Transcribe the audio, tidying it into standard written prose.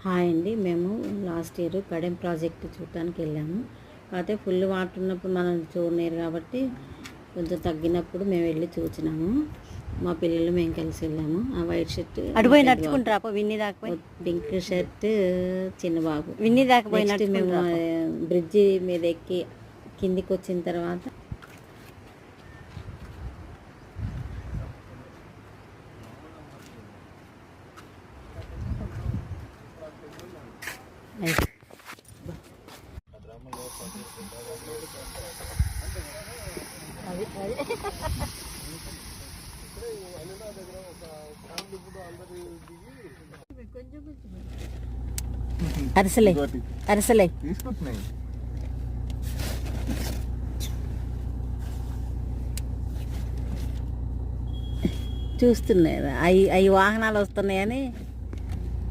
Hi అండి. మేము last year Kadem project చూడటానికి వెళ్ళాము. కాకపోతే ఫుల్ వాటర్ ఉన్నప్పుడు మనం చూడలేరు కాబట్టి కొంచెం తగ్గినప్పుడు మేము వెళ్ళి చూసినాము. మా పిల్లలు మేము కలిసి వెళ్ళాము. ఆ వైట్ షర్ట్ అడిపోయి నడుచుకుంటారా విన్ని దాకపోయి, పింక్ షర్ట్ చిన్న బాబు విన్ని దాకపోయి మేము బ్రిడ్జి మీద ఎక్కి కిందికి వచ్చిన తర్వాత అరసలే అరసలే చూస్తున్నాయి. అవి వాహనాలు వస్తున్నాయని